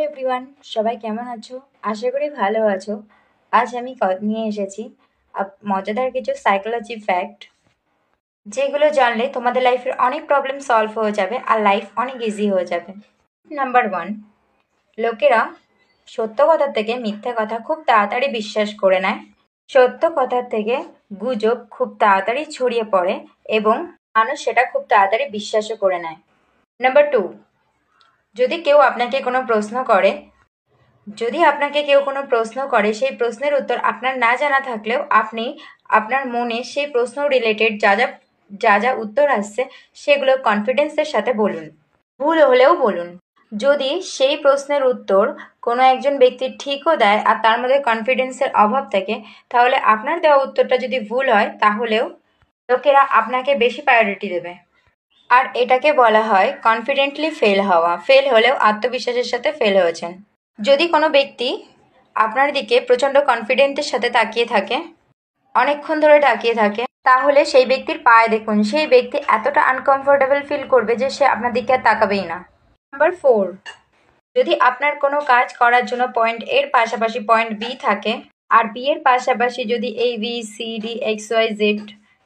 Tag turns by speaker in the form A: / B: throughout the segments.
A: Everyone, সবাই কেমন আছো? আশা করি ভালো আছো। আজ আমি নিয়ে এসেছি মজাদার কিছু সাইকোলজি ফ্যাক্ট, যেগুলো জানলে তোমাদের লাইফের অনেক প্রবলেম সলভ হয়ে যাবে আর লাইফ অনেক ইজি হয়ে যাবে। নাম্বার 1, লোকেরা সত্য কথা থেকে মিথ্যা কথা খুব তাড়াতাড়ি বিশ্বাস করে নেয়। সত্য কথার থেকে গুজব খুব তাড়াতাড়ি ছড়িয়ে পড়ে এবং মানুষ সেটা খুব তাড়াতাড়ি বিশ্বাসও করে নেয়। নাম্বার 2, যদি কেউ আপনাকে কোনো প্রশ্ন করে সেই প্রশ্নের উত্তর আপনার না জানা থাকলেও আপনি আপনার মনে সেই প্রশ্ন রিলেটেড যা যা উত্তর আসছে সেগুলো কনফিডেন্সের সাথে বলুন, ভুল হলেও বলুন। যদি সেই প্রশ্নের উত্তর কোনো একজন ব্যক্তি ঠিকও দেয় আর তার মধ্যে কনফিডেন্সের অভাব থাকে, তাহলে আপনার দেওয়া উত্তরটা যদি ভুল হয় তাহলেও লোকেরা আপনাকে বেশি প্রায়োরিটি দেবে। আর এটাকে বলা হয় কনফিডেন্টলি ফেল হওয়া। ফেল হলেও আত্মবিশ্বাসের সাথে ফেল হয়েছেন। যদি কোনো ব্যক্তি আপনার দিকে প্রচণ্ড কনফিডেন্সের সাথে তাকিয়ে থাকে, অনেকক্ষণ ধরে তাকিয়ে থাকে, তাহলে সেই ব্যক্তির পায়ে দেখুন, সেই ব্যক্তি এতটা আনকমফোর্টেবল ফিল করবে যে সে আপনার দিকে আর তাকাবেই না। নাম্বার 4, যদি আপনার কোনো কাজ করার জন্য পয়েন্ট এর পাশাপাশি পয়েন্ট বি থাকে আর বি এর পাশাপাশি যদি এই B C D X Y Z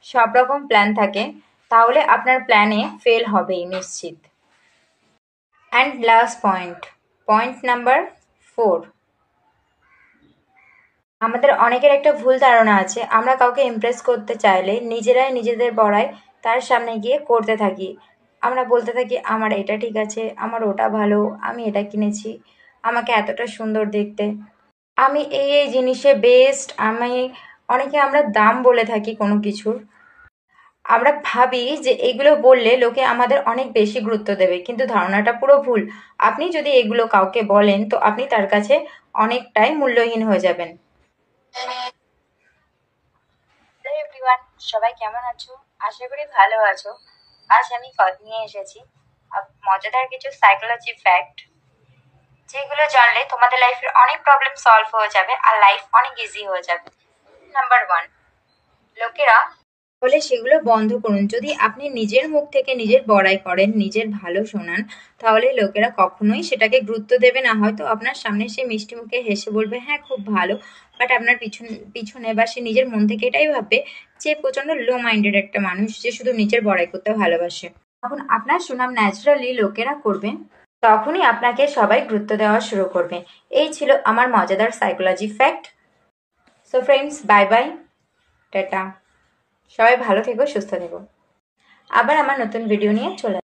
A: সব রকম প্ল্যান থাকে, তাহলে আপনার প্ল্যানে ফেল হবেই নিশ্চিত। অ্যান্ড লাস্ট পয়েন্ট নাম্বার 4, আমাদের অনেকের একটা ভুল ধারণা আছে, আমরা কাউকে ইমপ্রেস করতে চাইলে নিজেরাই নিজেদের বড়াই তার সামনে গিয়ে করতে থাকি। আমরা বলতে থাকি আমার এটা ঠিক আছে, আমার ওটা ভালো, আমি এটা কিনেছি, আমাকে এতটা সুন্দর দেখতে, আমি এই জিনিসে বেস্ট, আমরা দাম বলে থাকি কোনো কিছুর। আমরা ভাবি যে এগুলো বললে লোকে আমাদের অনেক বেশি গুরুত্ব দেবে, কিন্তু ধারণাটা পুরো ভুল। আপনি যদি এগুলো কাউকে বলেন তো আপনি তার কাছে অনেকটাই মূল্যহীন হয়ে যাবেন। হ্যালো এভরিওয়ান, সবাই কেমন আছো? আশা করি ভালো আছো। আজ আমি নিয়ে এসেছি মজাদার কিছু সাইকোলজি ফ্যাক্ট, যেগুলো জানলে তোমাদের লাইফের অনেক প্রবলেম সলভ হয়ে যাবে আর লাইফ অনেক ইজি হয়ে যাবে। নাম্বার 1, লোকেরা বলে সেগুলো বন্ধ করুন। যদি আপনি নিজের মুখ থেকে নিজের বড়াই করেন, নিজের ভালো শোনান, তাহলে লোকেরা কখনোই সেটাকে গুরুত্ব দেবে না। হয়তো আপনার সামনে সে মিষ্টি মুখে হেসে বলবে হ্যাঁ খুব ভালো, বাট আপনার পিছনে বা সে নিজের মন থেকে এটাই ভাববে যে প্রচন্ড লো মাইন্ডেড একটা মানুষ, যে শুধু নিজের বড়াই করতে ভালোবাসে। তখন আপনার সুনাম ন্যাচারালি লোকেরা করবে, তখনই আপনাকে সবাই গুরুত্ব দেওয়া শুরু করবে। এই ছিল আমার মজাদার psychology fact. So friends, bye bye, tata, সবাই ভালো থেকো, সুস্থ থেকো। আবার আমার নতুন ভিডিও নিয়ে চলে